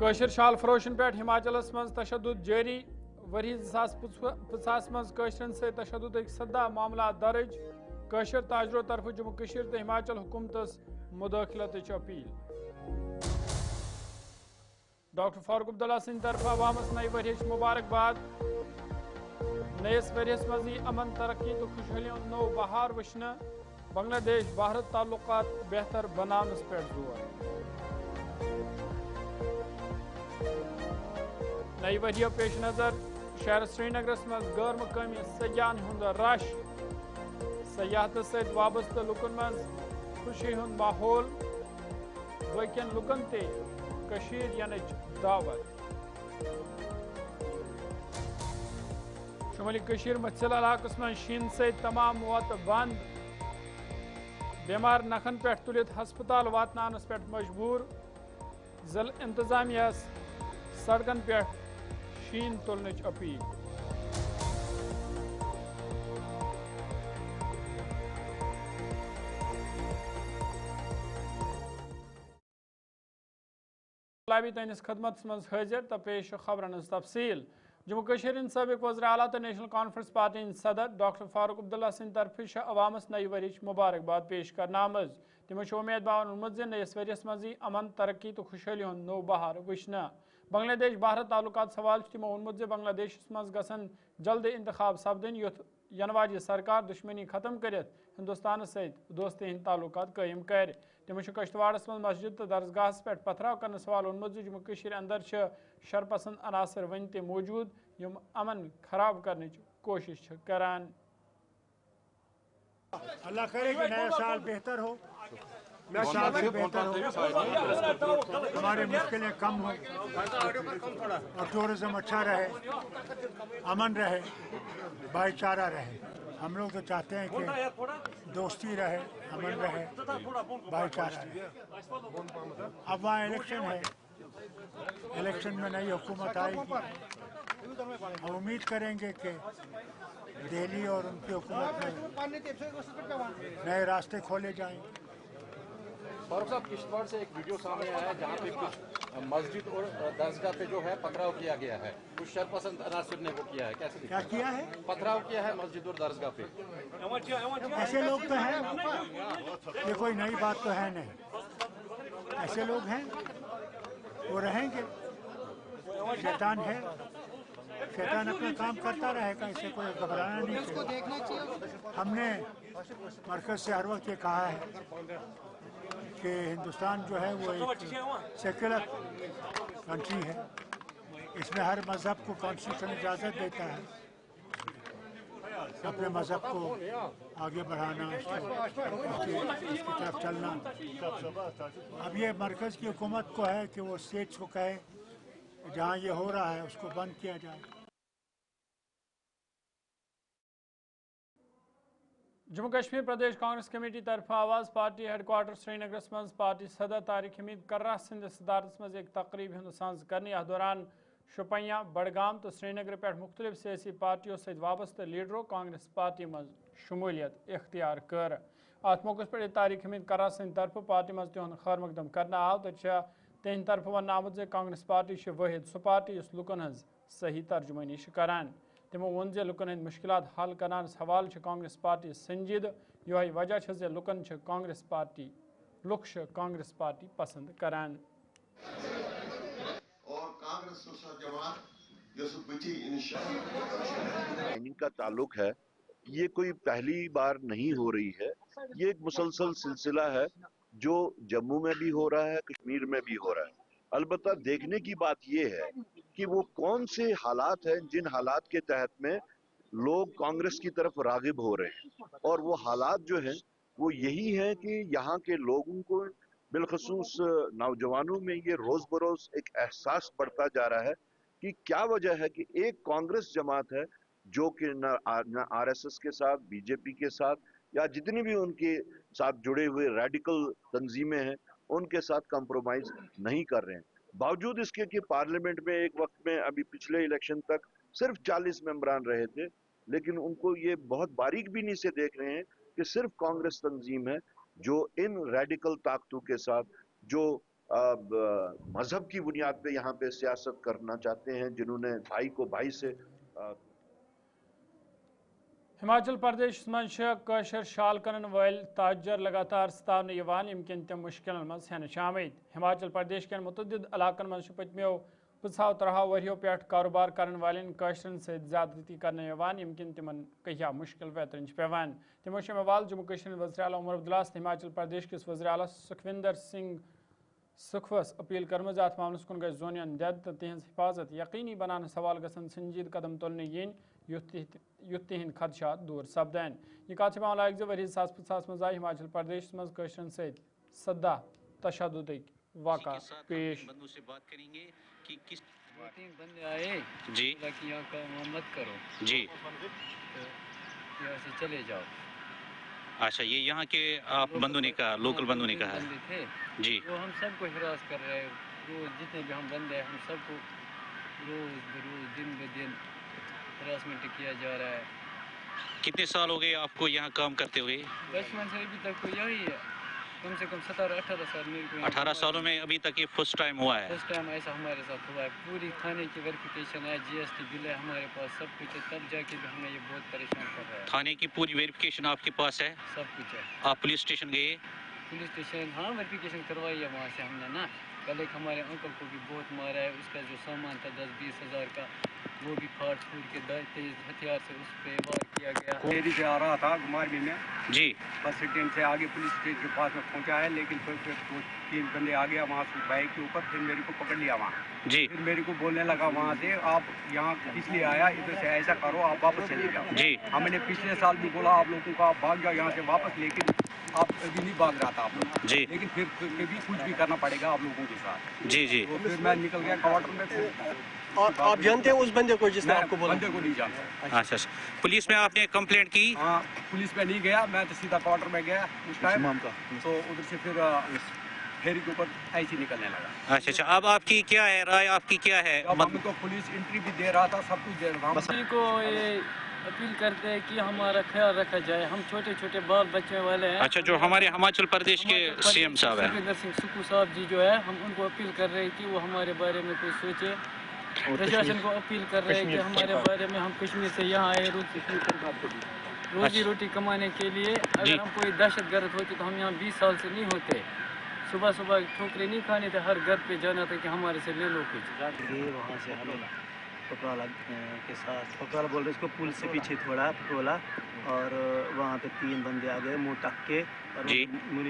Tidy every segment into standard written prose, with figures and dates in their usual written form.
कशर शाल फरोशन पे हिमाचलस मज तशद्दुद जारी वरी 2050 मज कशरन से तशद्दुद सदा मामला दर्ज कशर ताजरो तरफ जम्मू कशीर तो हिमाचल हुकूमतस मुदाखलत अपील डॉक्टर फारूक अब्दुल्ला सिंह तरफ अवामस नई वरियच मुबारकबाद नयस वरियस मजी अमन तरक्की तो खुशहाली नो बहार वशन बांग्लादेश भारत ताल्लुकात बेहतर बनानस पे जोर नई वरिया पेश नज़र शहर श्रीनगरस मज गैर मकामी सयाहन हुंद रश सयाहत सत वाबस्त लुकन मज खुशी हुंद माहौल बकन लुकन ते कशीर यनच दावत शुमाली कशीर मचल इलाकस मज शीन से तमाम वत बंद बीमार नखन पे तुलित हस्पताल वातनानस पे मजबूर जिल इंतजामिया सड़कन पे शीन तुलनच अपील तनिस खदमत मज हाजिर तो पेश खबरन तफसील जम्मू कशीर सबक वज़ीर आला तो नेशनल कॉन्फ्रेंस पार्टी सदर डॉक्टर फारूक अब्दुल्ला सिंह तरफ अवामस नई वरिच मुबारकबाद पेश करना तमो उम्मीद बावन नयस वरियस मजी अमन तरक्की तो खुशहाली हुंद नो बहार वुचना बांग्लादेश भारत ताल्लुकात सवाल तमो वोनमुत बांग्लादेश मज गसन जल्द इंतखाब सपदन युथ यन वाजि सरकार दुश्मनी खत्म करित हिंदुस्तान सहित दोस्ती हिंद ताल्लुकात कायम कर तमो कश्तवाड़स मज मस्जिद तो दरगाहस पे पथराव कर सवाल वोनमुत जम्मू कशीर अंदर शरपसंद अनासर वन ते मौजूद यम अमन खराब करने कोशिश करान। अल्लाह करे कि नया साल बेहतर हो, नया साल से बेहतर हो, हमारे मुश्किलें कम हो और टूरिज्म अच्छा रहे, अमन रहे, भाईचारा रहे। हम लोग तो चाहते हैं कि दोस्ती रहे, अमन रहे, भाईचारा रहे। अब वहाँ इलेक्शन है, इलेक्शन में नई हुकूमत आएगी, हम उम्मीद करेंगे कि दिल्ली और उनकी हुकूमत में नए रास्ते खोले जाएंगे। फारूक साहब, किश्तवाड़ से एक वीडियो सामने आया है जहाँ पे कुछ मस्जिद और दरगाह पे जो है पथराव किया गया है, कुछ शरपसंद अनासर ने वो किया है, कैसे क्या किया है? पथराव किया है मस्जिद और दरगाह पे। ऐसे लोग तो हैं, ये कोई नई बात तो है नहीं, ऐसे लोग हैं, वो रहेंगे, शैतान है, शैतान अपना काम करता रहेगा, इसे कोई घबराना नहीं चाहिए। हमने मरकज से हर वक्त ये कहा है कि हिंदुस्तान जो है वो एक सेक्युलर कंट्री है, इसमें हर मज़हब को कॉन्स्टिट्यूशन इजाज़त देता है अपने मज़हब को आगे बढ़ाना, उसकी तरफ चलना। अब ये मरकज़ की हुकूमत को है कि वो स्टेट्स को कहे जहाँ ये हो रहा है उसको बंद किया जाए। जम्मू कश्मीर प्रदेश कांग्रेस कमेटी तरफ आवाज़ पार्टी हेडक्वार्टर श्रीनगर मज पार्टी सदर तारिक हमीद कर्रा सिंध सदारत मज एक तकरीब हूँ सांस करने अ दौरान शुपियाँ बडगाम तो श्रीनगर पे मुख्तलिफ सियासी पार्टियों सहित वाबस्त लीडरों कांग्रेस पार्टी मज शमूलियत इख्तियार कर। अत मौके पर तारिक हमीद कर्रा सिंध तरफ पार्टी मज तिहद खैर मकदम करना आव तो तिहद तरफ वन आमुत जे कांग्रेस पार्टी वाहिद सह पार्टी इस लुकन हज सही तर्जुमानी करान। तमो वोन जे लुकन हंद मुश्किलात हल करान हवाल कांग्रेस पार्टी संजीद यही वजह जे लुकन कांग्रेस पार्टी लुक कांग्रेस पार्टी पसंद करान। का ताल्लुक है, ये कोई पहली बार नहीं हो रही है, ये एक मुसलसल सिलसिला है जो जम्मू में भी हो रहा है, कश्मीर में भी हो रहा है। अलबत्ता देखने की बात ये है कि वो कौन से हालात हैं जिन हालात के तहत में लोग कांग्रेस की तरफ रागिब हो रहे हैं, और वो हालात जो हैं वो यही है कि यहाँ के लोगों को बिलखसूस नौजवानों में ये रोज बरोज एक एहसास बढ़ता जा रहा है कि क्या वजह है कि एक कांग्रेस जमात है जो कि न आरएसएस के साथ, बीजेपी के साथ या जितनी भी उनके साथ जुड़े हुए रेडिकल तंजीमें हैं उनके साथ कंप्रोमाइज नहीं कर रहे हैं। बावजूद इसके कि पार्लियामेंट में एक वक्त में अभी पिछले इलेक्शन तक सिर्फ 40 मेंबरान रहे थे, लेकिन उनको ये बहुत बारीक बीनी से देख रहे हैं कि सिर्फ कांग्रेस तंजीम है जो इन रेडिकल ताकतों के साथ, जो मजहब की बुनियाद पे यहाँ पे सियासत करना चाहते हैं, जिन्होंने भाई को भाई से हिमाचल प्रदेश मशर शाल कन वल ताजर लगातार सतावन यमकिन तम मुश्किल मज हेन आमद। हिमाचल प्रदेश के मुतद इलाकन मज पतमो 50-30 वरियों पे कारोबार करने वाले काशरन से ज्यादती करने यमकिन तिमन कहिया मुश्किल वेतन पेवान। तमो मवाल जम्मू कश्मीर वज़ीर आला उमर अब्दुल्ला हिमाचल प्रदेश किस वज़ीर आला सुखविंदर सिंह सुखवस अपील करमज अत मामलस कुन गई जोनियन दद तो तिहज हिफाजत यकीनी बनाने सवाल गसन संजीद कदम तुलने यन युत तिहंद खदशात दूर सपदन। यह कत लायक ज वरी 2050 मज आय हिमाचल प्रदेश मज काशरन सत 17 तशद्दुद वाक़ा पेश। तीन बंदे आए जी कि यहाँ का मत करो जी, यहाँ से चले जाओ। अच्छा, ये यहाँ के आप बंधु ने कहा, लोकल बंधु ने कहा बंदे थे जी। वो हम सबको हिरास कर रहे हैं, रोज जितने भी हम बंदे हैं हम सबको रोज बरोज दिन ब दिन हिरासमेंट किया जा रहा है। कितने साल हो गए आपको यहाँ काम करते हुए? बचपन से अभी तक तो यही है, कम से कम 17-18 साल मेरे को। 18 सालों में अभी तक ये फर्स्ट टाइम हुआ है? फर्स्ट टाइम ऐसा हमारे साथ हुआ है। पूरी थाने की वेरिफिकेशन है, GST बिल है हमारे पास, सब कुछ है, तब जाके भी हमें ये बहुत परेशान कर रहा है। थाने की पूरी वेरिफिकेशन आपके पास है? सब कुछ है। आप पुलिस स्टेशन गए? पुलिस स्टेशन हाँ वेरिफिकेशन करवाई है वहाँ से हमने ना। कल एक हमारे अंकल को भी बहुत मारा है, उसका जो सामान था 10-20 हज़ार का वो भी फाड़ फूट के तेज हथियार से उस पर वार किया गया। देरी से आ रहा था गुमारवी में जी। बस स्टैंड से आगे पुलिस स्टेशन के पास में पहुंचा है, लेकिन फिर 3 बंदे आ गया वहाँ से बाइक के ऊपर, फिर मेरे को पकड़ लिया वहाँ जी। फिर मेरे को बोलने लगा वहाँ से आप यहाँ इसलिए आया, इधर से ऐसा करो आप वापस चले जाओ जी। हमने पिछले साल भी बोला आप लोगों को आप भाग जाओ यहाँ से वापस, लेकिन आप अभी नहीं भाग रहा था आप लोग जी। लेकिन फिर भी कुछ भी करना पड़ेगा आप लोगों के साथ। जी जी। तो फिर मैं निकल गया क्वार्टर में। फिर और आप जानते हैं उस बंदे को जिसने आपको बोला? बंदे को नहीं जानता। अच्छा, पुलिस में आपने कंप्लेंट की? हाँ, पुलिस में नहीं गया, मैं तो सीधा क्वार्टर में गया उस टाइम, तो उधर से फिर फेरी के ऊपर ऐसे निकलने लगा। अच्छा अच्छा, अब आपकी क्या है राय, आपकी क्या है? अब हमें तो पुलिस एंट्री भी दे रहा था, सब कुछ दे रहा था। सभी को ये अपील करते हैं कि हमारा ख्याल रखा जाए, हम छोटे छोटे बाल बच्चे वाले हैं। अच्छा, जो हमारे हिमाचल प्रदेश के CM साहब है सुखविंदर सिंह सुक्खू साहब जी जो है, हम उनको अपील कर रहे हैं कि वो हमारे बारे में कुछ सोचे। प्रशासन को अपील कर रहे हैं कि हमारे बारे में, हम कश्मीर से यहाँ आए रोजी रोटी कमाने के लिए। अगर हम कोई दहशत गर्द होती तो हम यहाँ 20 साल से नहीं होते। सुबह सुबह ठोकरे नहीं खाने थे, हर घर पे जाना था कि हमारे से ले लो कुछ। वहाँ से हमें पकवाला के साथ, पकवाला बोल रहे इसको, पुल से पीछे थोड़ा पकवाला, और वहाँ पे 3 बंदे आ गए मुँह टक के, और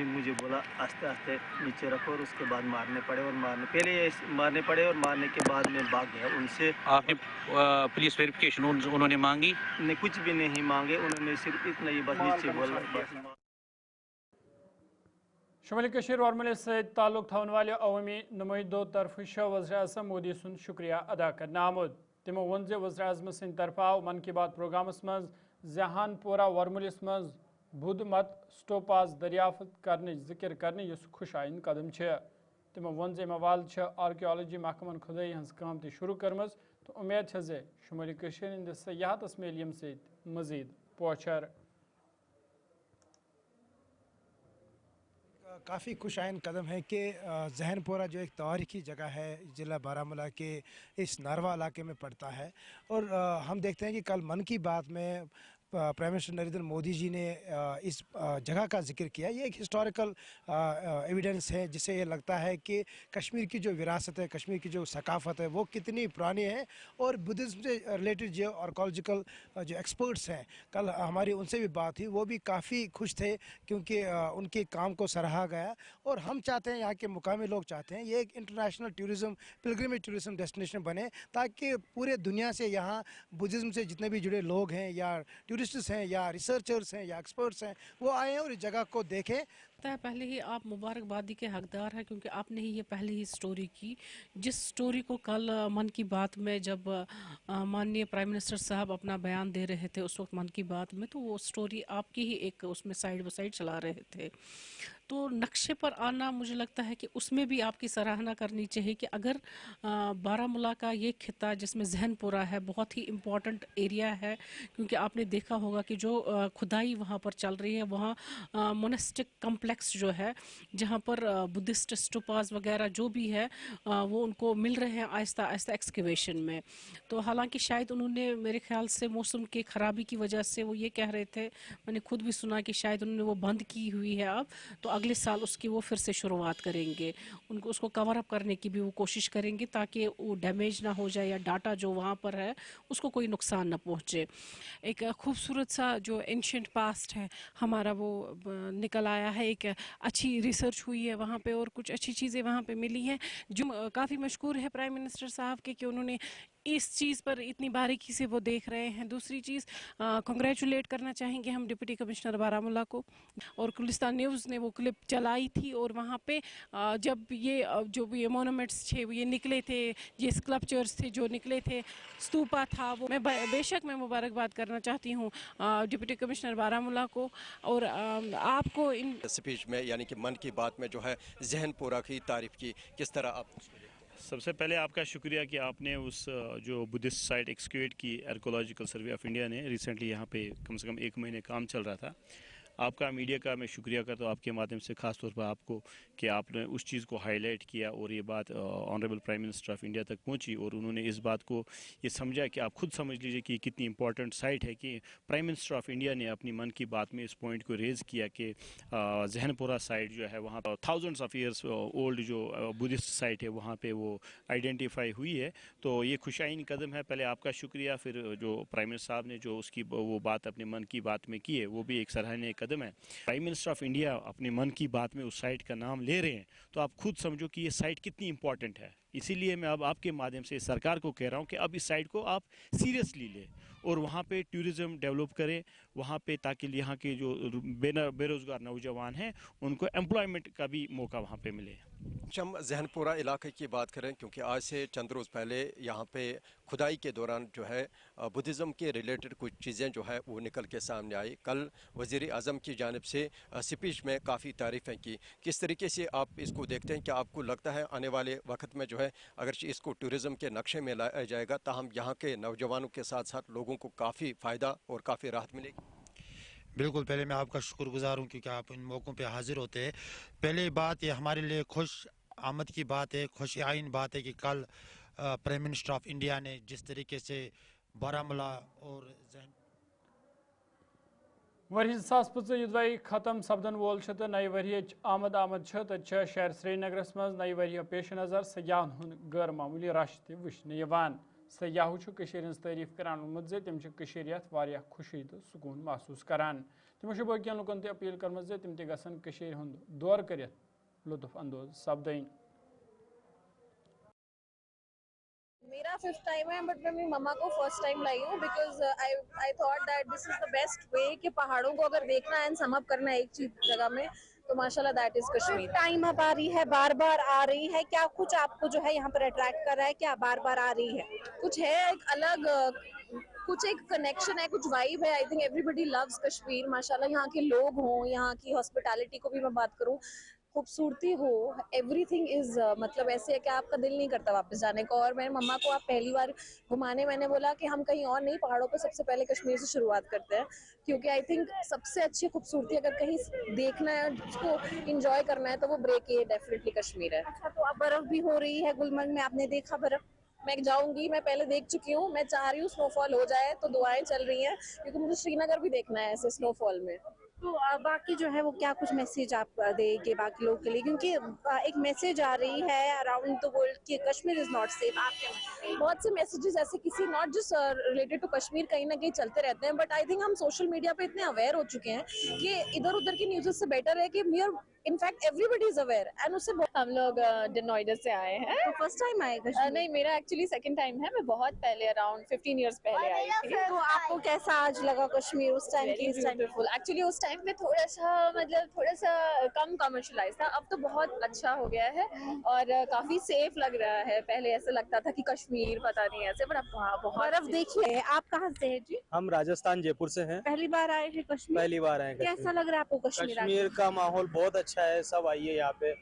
मुझे बोला आस्ते आस्ते नीचे रखो, और उसके बाद मारने पड़े, और पहले मारने पड़े, और मारने के बाद में भाग गया उनसे। आपने पुलिस वेरिफिकेशन उन्होंने मांगी? नहीं, कुछ भी नहीं मांगे उन्होंने, सिर्फ इतना ही बस नीचे बोला बस। शुमाली कशीर वर्मले से ताल्लुक थावन वाले अवामी नुमाइंदों तरफ वज़ीर आज़म मोदी सुन शुक्रिया अदा करना आमुद। तमो वोन ज़ वज़ीर आज़म सिंद तरफ आव मन की बात प्रोग्रामस मज जहानपुरा वर्मलिस मज बुध मत स्टोपाज दरियाफ्त करने जिक्र करने यह खुश आइन कदम है। तमो वोन ज़ मवाल आर्कियोलॉजी महकमन खुदाई हज काम त शुरू करमज, तो उम्मीद है ज़ शुमाली कशीर हंद सयाहत मेल यम सत मज़ीद पोचर। काफ़ी खुशाइन कदम है कि जहनपुरा जो एक तारीखी जगह है ज़िला बारामूला के इस नारवा इलाके में पड़ता है, और हम देखते हैं कि कल मन की बात में प्राइम मिनिस्टर नरेंद्र मोदी जी ने इस जगह का जिक्र किया। ये एक हिस्टोरिकल एविडेंस है, जिससे ये लगता है कि कश्मीर की जो विरासत है, कश्मीर की जो सकाफ़त है वो कितनी पुरानी है। और बुद्धिज़्म से रिलेटेड जो आर्कोलॉजिकल जो एक्सपर्ट्स हैं, कल हमारी उनसे भी बात हुई, वो भी काफ़ी खुश थे क्योंकि उनके काम को सराहा गया। और हम चाहते हैं, यहाँ के मुकामी लोग चाहते हैं, ये एक international tourism, pilgrimage tourism destination बने, ताकि पूरे दुनिया से यहाँ बुद्धिज़्म से जितने भी जुड़े लोग हैं, या टूरिस्ट्स हैं, या रिसर्चर्स हैं, या एक्सपर्ट्स हैं, वो आएँ और इस जगह को देखें। पहले ही आप मुबारकबादी के हकदार हैं, क्योंकि आपने ही ये पहले ही स्टोरी की, जिस स्टोरी को कल मन की बात में जब माननीय प्राइम मिनिस्टर साहब अपना बयान दे रहे थे उस वक्त मन की बात में, तो वो स्टोरी आपकी ही एक उसमें साइड बाय साइड चला रहे थे। तो नक्शे पर आना, मुझे लगता है कि उसमें भी आपकी सराहना करनी चाहिए कि अगर बारामूला का ये खिता जिसमें जहनपुरा है बहुत ही इम्पॉर्टेंट एरिया है, क्योंकि आपने देखा होगा कि जो खुदाई वहाँ पर चल रही है, वहाँ मोनेस्टिक कम्प्लेक्स कॉम्प्लेक्स जो है जहाँ पर बुद्धिस्ट स्टूपास वगैरह जो भी है वो उनको मिल रहे हैं आहिस्ता आहिस्ता एक्सकेवेशन में। तो हालांकि शायद उन्होंने मेरे ख्याल से मौसम की ख़राबी की वजह से वो ये कह रहे थे, मैंने खुद भी सुना कि शायद उन्होंने वो बंद की हुई है अब, तो अगले साल उसकी वो फिर से शुरुआत करेंगे। उनको उसको कवर अप करने की भी वो कोशिश करेंगे ताकि वो डैमेज ना हो जाए या डाटा जो वहाँ पर है उसको कोई नुकसान ना पहुँचे। एक खूबसूरत सा जो एंशिएंट पास्ट है हमारा वो निकल आया है, एक अच्छी रिसर्च हुई है वहाँ पे और कुछ अच्छी चीज़ें वहाँ पे मिली हैं जो काफ़ी मशकूर है प्राइम मिनिस्टर साहब के कि उन्होंने इस चीज़ पर इतनी बारीकी से वो देख रहे हैं। दूसरी चीज़ कंग्रेचुलेट करना चाहेंगे हम डिप्टी कमिश्नर बारामूला को, और गुलिस्तान न्यूज़ ने वो क्लिप चलाई थी और वहाँ पे जब ये जो ये मोनूमेंट्स थे ये निकले थे, ये स्कल्पचर्स थे जो निकले थे, स्तूपा था, वो मैं बेशक मैं मुबारकबाद करना चाहती हूँ डिप्टी कमिश्नर बारामूला को और आपको इन स्पीच में यानी कि मन की बात में जो है जहनपुरा की तारीफ की, किस तरह आप? सबसे पहले आपका शुक्रिया कि आपने उस जो बुद्धिस्ट साइट एक्सक्यूट की आर्कोलॉजिकल सर्वे ऑफ इंडिया ने रिसेंटली यहाँ पे कम से कम 1 महीने काम चल रहा था, आपका मीडिया का मैं शुक्रिया करता हूँ आपके माध्यम से, ख़ास तौर पर आपको कि आपने उस चीज़ को हाईलाइट किया और ये बात honourable prime minister of India तक पहुँची और उन्होंने इस बात को ये समझा कि आप खुद समझ लीजिए कि कितनी इंपॉर्टेंट साइट है कि प्राइम मिनिस्टर ऑफ इंडिया ने अपनी मन की बात में इस पॉइंट को रेज़ किया कि जहनपुरा साइट जो है वहाँ पर थाउजेंड्स ऑफ ईयर्स ओल्ड जो बुद्धिस्ट साइट है वहाँ पर वो आइडेंटिफाई हुई है। तो ये खुशाइन कदम है, पहले आपका शुक्रिया, फिर जो प्राइम मिनिस्टर साहब ने जो उसकी वो बात अपने मन की बात में की है वो भी एक सराहनीय कदम है। प्राइम मिनिस्टर ऑफ इंडिया अपने मन की बात में उस साइट का नाम ले रहे हैं तो आप खुद समझो कि ये साइट कितनी इंपॉर्टेंट है। इसीलिए मैं अब आपके माध्यम से सरकार को कह रहा हूँ कि अब इस साइट को आप सीरियसली लें और वहाँ पे टूरिज़्म डेवलप करें वहाँ पे, ताकि यहाँ के जो बेरोज़गार नौजवान हैं उनको एम्प्लॉयमेंट का भी मौका वहाँ पे मिले। हम जहनपुरा इलाके की बात करें क्योंकि आज से चंद रोज़ पहले यहाँ पे खुदाई के दौरान जो है बुद्धिज़्म के रिलेटेड कुछ चीज़ें जो है वो निकल के सामने आई। कल वज़ीर आज़म की जानिब से स्पीच में काफ़ी तारीफ़ें की, किस तरीके से आप इसको देखते हैं? क्या आपको लगता है आने वाले वक्त में जो है अगर इसको टूरिज़्म के नक्शे में लाया जाएगा ताहम यहाँ के नौजवानों के साथ साथ लोगों को काफ़ी फ़ायदा और काफ़ी राहत मिलेगी? बिल्कुल, पहले मैं आपका शुक्रगुजार हूँ क्योंकि आप इन मौक़ों पे हाजिर होते हैं। पहले बात ये हमारे लिए खुश आमद की बात है, खुश आइन बात है कि कल प्राइम मिनिस्टर ऑफ इंडिया ने जिस तरीके से बारामूला और वरी 2025 खत्म सपदन वोल तो नई वरी आमद तो शहर श्रीनगर मज नई वरी पेश नज़र सयाहन हुन गैर मामूली रश तश्न सयाहों तारीफ करान वोनमुत जे तम खुशी तो सुकून महसूस करान। तमो बकियन लुकन अपील कर्म जे तम तन हुंद दौर कर लुत्फ अंदोज सपदन। मेरा 5th टाइम है बट मैं मेरी मम्मा को फर्स्ट टाइम लाई हूँ because I thought that this is the best way कि पहाड़ों को अगर देखना है एंड सम अप करना है एक चीज जगह में तो माशाल्लाह दैट इज कश्मीर। टाइम अब आ रही है, बार बार आ रही है, क्या कुछ आपको जो है यहाँ पर अट्रैक्ट कर रहा है, क्या बार बार आ रही है? कुछ है एक अलग कुछ एक कनेक्शन है, कुछ वाइब है। I think everybody loves Kashmir माशाल्लाह। यहाँ के लोग हों, यहाँ की हॉस्पिटैलिटी को भी मैं बात करूँ, खूबसूरती हो, एवरीथिंग इज मतलब ऐसे है कि आपका दिल नहीं करता वापस जाने को। और मेरे मम्मा को आप पहली बार घुमाने मैंने बोला कि हम कहीं और नहीं, पहाड़ों पे सबसे पहले कश्मीर से शुरुआत करते हैं क्योंकि आई थिंक सबसे अच्छी खूबसूरती अगर कहीं देखना है, उसको इंजॉय करना है तो वो ब्रेक ये डेफिनेटली कश्मीर है। अच्छा, तो अब बर्फ भी हो रही है गुलमर्ग में, आपने देखा बर्फ? मैं जाऊंगी, मैं पहले देख चुकी हूँ, मैं चाह रही हूँ स्नोफॉल हो जाए तो दुआएं चल रही हैं क्योंकि मुझे श्रीनगर भी देखना है ऐसे स्नोफॉल में। तो बाकी जो है वो क्या कुछ मैसेज आप देंगे बाकी लोगों के लिए, क्योंकि एक मैसेज आ रही है अराउंड द वर्ल्ड कि कश्मीर इज नॉट सेफ। आप क्या? बहुत से मैसेजेस ऐसे किसी not just related to Kashmir कहीं ना कहीं चलते रहते हैं बट आई थिंक हम सोशल मीडिया पे इतने अवेयर हो चुके हैं कि इधर उधर की न्यूज़ से बेटर है कि we are in fact everybody is aware and उससे हम लोग नोएडा से आए हैं। तो फर्स्ट टाइम आए कश्मीर? नहीं, मेरा एक्चुअली सेकंड टाइम है। मैं बहुत पहले अराउंड 15 इयर्स पहले आई थी। तो आपको कैसा आज लगा कश्मीर उस टाइम की? एक्चुअली उस टाइम पे थोड़ा सा कम कमर्शलाइज था, अब तो बहुत अच्छा हो गया है और काफी सेफ लग रहा है। पहले ऐसे लगता था कि कश्मीर पता नहीं ऐसे, पर अब बहुत बर्फ देखिए। आप कहाँ से हैं जी? हम राजस्थान जयपुर से हैं। पहली बार आए थे कश्मीर? पहली बार आए। कैसा लग रहा है आपको कश्मीर? कश्मीर का माहौल बहुत अच्छा है, सब आइए यहाँ पे,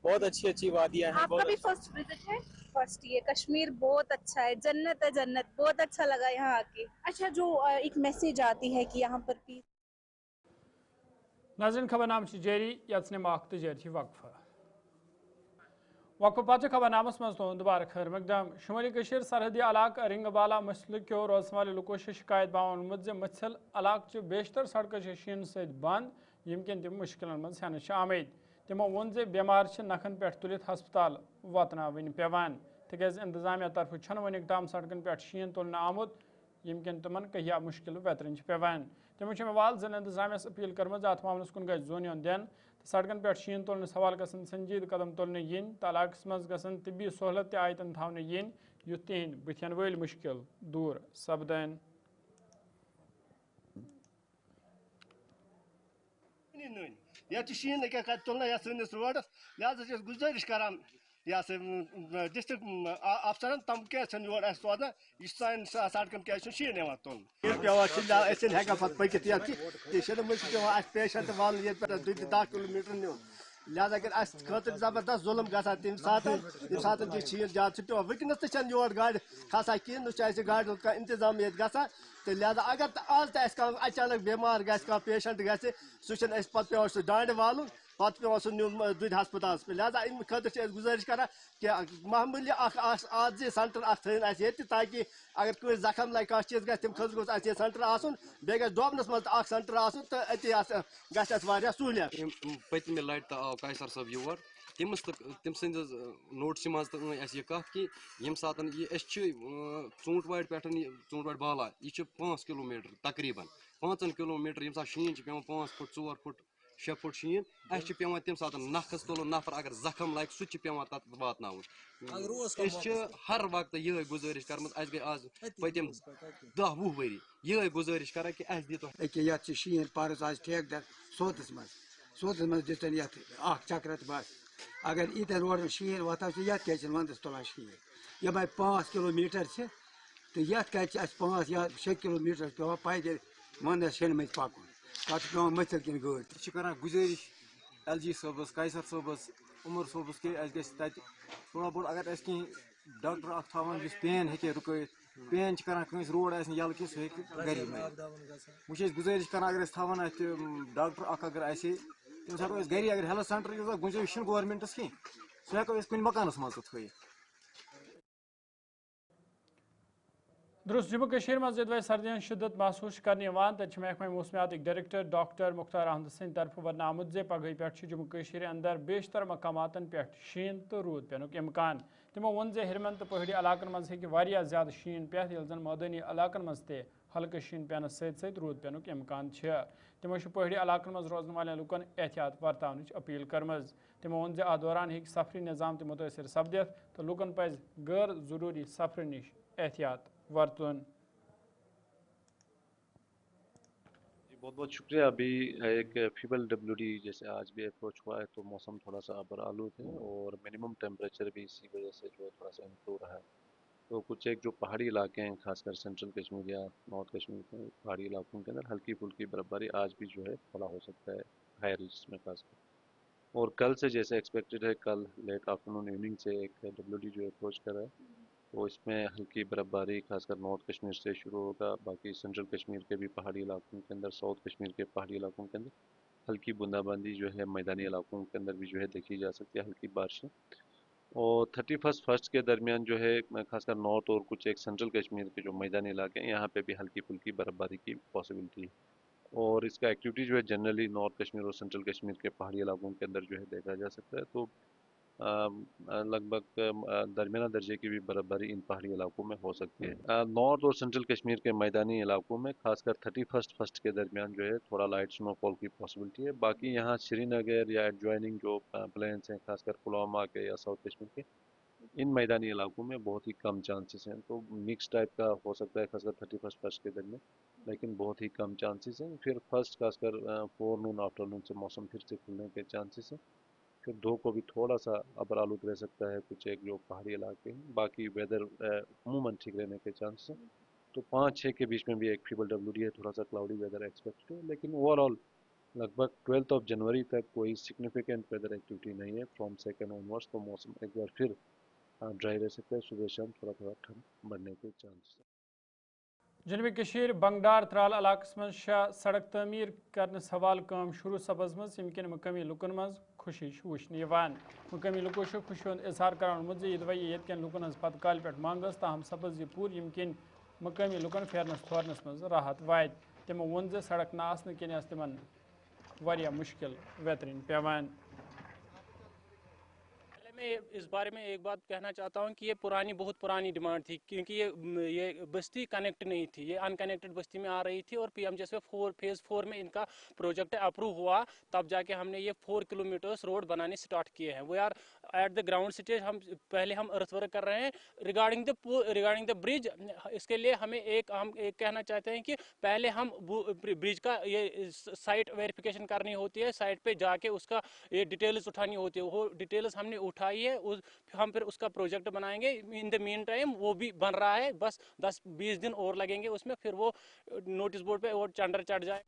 बहुत अच्छी वादियाँ हैं। आपका भी फर्स्ट विजिट है? फर्स्ट ये कश्मीर बहुत अच्छा है, जन्नत है जन्नत, बहुत अच्छा लगा यहाँ आके। अच्छा, जो एक मैसेज आती है कि यहाँ पर पीस नाज़रीन खबरनाम जारी यत्न तजारती वक्फ वक्फ पत खबरनामस मज तो दोबारा खैर मकदम शुमाली कशीर सरहदी इलाक रिंगबाला मसल क्यों रोजन वाले लुको शिकायत बावनमुत मसल इलाक बेशतर सड़क शीन सत बंद यमकन तम मुश्किल मज हेन आमद तमो वोन बेमार नखन पे तुलित हस्पताल वतन पेवान तक इंतजामिया तरफ वनिक ताम सड़कन पे शीन तुलने आमुत यमकन तमन कहिया मुश्किल बेतरन पेवान तमो मेवाल जिला इंतजामिया अपील कर्म अत मामलस कुन गई जोन दिन सड़कन पे शीन तुलने सवाल गसन संजीद कदम तुलने इन तो इलाकस मज गसन तिबी सहूलत आयतन थाने इन युथ तिहद बुथन वल मुश्किल दूर सपदन ये शीन तुलना ये सैनिस रोडस लिहाजा गुजारिश करान डिस्ट्रिक्ट अफसरन तम क्या योर सोदा यह सान सड़कन क्या शीन तुल पे पकित पे पेशेंट वाल ये 10 किलोमीटर नुन लिहाजा अगर जबरदस्त जुलम ग तम सात शीन ज्यादा पे वनस तो योर गाड़ खसा कहें न गाड़ का इंतजाम ये ग तो लिहाजा अगर आज तो अचानक बेमार ग पेशेंट ग सह पे सह डांड वाल पत पे सह नुन दुध हस्पताल पे लिहाजा अमि खतर गुजारिश कर कि मामूली आज सेंटर ये ताकि अगर कोई जख्म लगे कह चीज तम खत गोस सेंटर आसन बे गो दोबनस मज सेंटर आसन तो अत सहूलियत पतमे लट तो आव कैसर सब योर तम सज नोटिस मज तो यह कत कि यम सात चूंटवाड़ पे चूंटवाड़ बाला यह 5 किलोमीटर तकरीबन 5 किलोमीटर यम सात शीन पे 5 फुट 4 फुट 6 फुट शीन पे तम सात नखस तुलन नफर अगर जख्म लगे सह पे तक वात हर वक्त यह गुजारिश कर गई आज पतम 10-20 वरी यह गुजारिश कर कि दित शीन पारस आज ठेकेदार सोतस मज दितन ये चक्रत बस अगर ईतन रोड शीन वतान ये वंदस तुलान शीन यह 5 किलोमीटर से तो ये 5 या 6 किलोमीटर पे पैदल वंदस शीन मज पकन पे मसल किन गाड़ गुजारिश LG सबस कैसर सबस उमर सबस कि थोड़ा बहुत अगर कहीं डॉक्टर थान जिस पेन हे रुकत पेन कर रोड यल कि सह गरी वो गुजारिश कर अगर थान डॉक्टर अगर तम हेको गरी अगर हेल्थ सेंटर गुंजाइश गवर्नमेंटस कहीं सह हेको कुन मकानस मज थी दुरुस्त जम्मू कश्मीर में यदि सर्दियों शिद्दत महसूस करने तो महकमा मौसमियात डायरेक्टर डॉक्टर मुख्तार अहमद सिंह तरफ वन आमुत पगह पे जम्मू कश्मीर अंदर बेशतर मकामातन पे शीन तो रूद पेनुक इम्कान तमो वोन हिरमन तो पहाड़ी इलाकन मज हे ज्यादा शीन पे जन मैदानी इलाकन मज ते हल्के शीन पेन सत रूद पेनुक इम्कान तमो पहाड़ी इलाकन मज रोजन वाले लुकन एहतियात बरतान अपील करमज तमो वोन अ दौरान सफरी निज़ाम ते मुतासर सपदित तो लुकन पज गैर जरूरी सफर नश एहतियात वर्तन। बहुत बहुत शुक्रिया। अभी एक फीबल WD जैसे आज भी अप्रोच हुआ है तो मौसम थोड़ा सा अबर आलूद है और मिनिमम टेम्परेचर भी इसी वजह से जो है थोड़ा सा इम्प्रूव रहा है। तो कुछ एक जो पहाड़ी इलाके हैं खासकर सेंट्रल कश्मीर या नॉर्थ कश्मीर के पहाड़ी इलाकों के अंदर हल्की फुल्की बर्फबारी आज भी जो है थोड़ा हो सकता है हायर रिस्क में खासकर। और कल से जैसे एक्सपेक्टेड है कल लेट आफ्टरनून इवनिंग से एक WD जो अप्रोच कर रहा है तो इसमें हल्की बर्फबारी खासकर नॉर्थ कश्मीर से शुरू होगा। बाकी सेंट्रल कश्मीर के भी पहाड़ी इलाकों के अंदर साउथ कश्मीर के पहाड़ी इलाकों के अंदर हल्की बूंदाबांदी जो है मैदानी इलाकों के अंदर भी जो है देखी जा सकती है हल्की बारिशें। और 31 फर्स्ट के दरमियान जो है खासकर नॉर्थ और कुछ एक सेंट्रल कश्मीर के जो मैदानी इलाके हैं यहाँ पे भी हल्की फुल्की बर्फबारी की पॉसिबिलिटी है। और इसका एक्टिविटी जो है जनरली नॉर्थ कश्मीर और सेंट्रल कश्मीर के पहाड़ी इलाकों के अंदर जो है देखा जा सकता है। तो लगभग दरमियाना दर्जे की भी बर्फबारी इन पहाड़ी इलाकों में हो सकती है। नॉर्थ और सेंट्रल कश्मीर के मैदानी इलाकों में खासकर 31 फर्स्ट के दरमियान जो है थोड़ा लाइट स्नोफॉल की पॉसिबिलिटी है। बाकी यहाँ श्रीनगर या एडजॉइनिंग जो प्लेन्स हैं खासकर पुलवामा के या साउथ कश्मीर के इन मैदानी इलाकों में बहुत ही कम चांसेस हैं। तो मिक्स टाइप का हो सकता है खासकर 31 फर्स्ट के दरमियान, लेकिन बहुत ही कम चांसेस हैं। फिर फर्स्ट खासकर फोरनून आफ्टरनून से मौसम फिर से खुलने के चांसेस हैं। फिर दो को भी थोड़ा सा अबर आलूद रह सकता है कुछ एक जो पहाड़ी इलाके हैं। बाकी वेदर अमूमन ठीक रहने के चांस हैं। तो 5-6 के बीच में भी एक फीबल WD है, थोड़ा सा क्लाउडी वेदर एक्सपेक्टेड है। लेकिन ओवरऑल लगभग 12 जनवरी तक कोई सिग्निफिकेंट वेदर एक्टिविटी नहीं है। फ्रॉम 2 ऑनवर्ड्स तो मौसम एक बार फिर ड्राई रह सकता है। सुबह शाम थोड़ा थोड़ा ठंड बढ़ने के चांस है। جنوبی کشیر بنگڈار ترال علاقس من شاہ سڑک تعمیر کرنس حوالہ کام شروع سپزمز یمکن مقامی لکن مز خوشی وچھنے مقامی لکو خوشی ہند اظہار کران زِ یہ یت کن لکن ہز پتہ کال پہ منگ تاہم سپز یہ پور یمکن مقامی لکن پھیرنس تھورنس مز راحت وات تمو وون زِ سڑک نہ آسنہ کن تمن واریاہ مشکل ویترین پیوان. میں اس بارے میں ایک بات کہنا چاہتا ہوں کہ یہ بہت پرانی ڈیمانڈ تھی کیونکہ یہ بستی کنیکٹ نہیں تھی, یہ ان کنیکٹڈ بستی میں آ رہی تھی اور پی ایم جیسے فیز 4 میں ان کا پروجیکٹ اپروو ہوا تب جا کے ہم نے یہ 4 کلومیٹرز روڈ بنانے سٹارٹ کیے ہیں. وہ یار ایٹ دا گراؤنڈ سٹیج پہلے ہم ارتھ ورک کر رہے ہیں ریگارڈنگ دا برج. اس کے لیے ہم ایک کہنا چاہتے ہیں کہ پہلے ہم برج کا یہ سائٹ ویریفیکیشن کرنی ہوتی ہے, سائٹ پہ جا کے اس کا یہ ڈیٹیلز اٹھانی ہوتی ہے. وہ ڈیٹیلز ہم نے اٹھائی ہے, ہم پھر اس کا پروجیکٹ بنائیں گے. ان دا مین ٹائم وہ بھی بن رہا ہے, بس 10-20 دن اور لگیں گے اس میں, پھر وہ نوٹس بورڈ پہ اور ٹینڈر چڑھ جائے.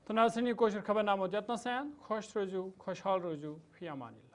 تو ناظرین یہ کوشر خبر نامہ یتنس خوش روزو خوشحال روزو فی امان اللہ.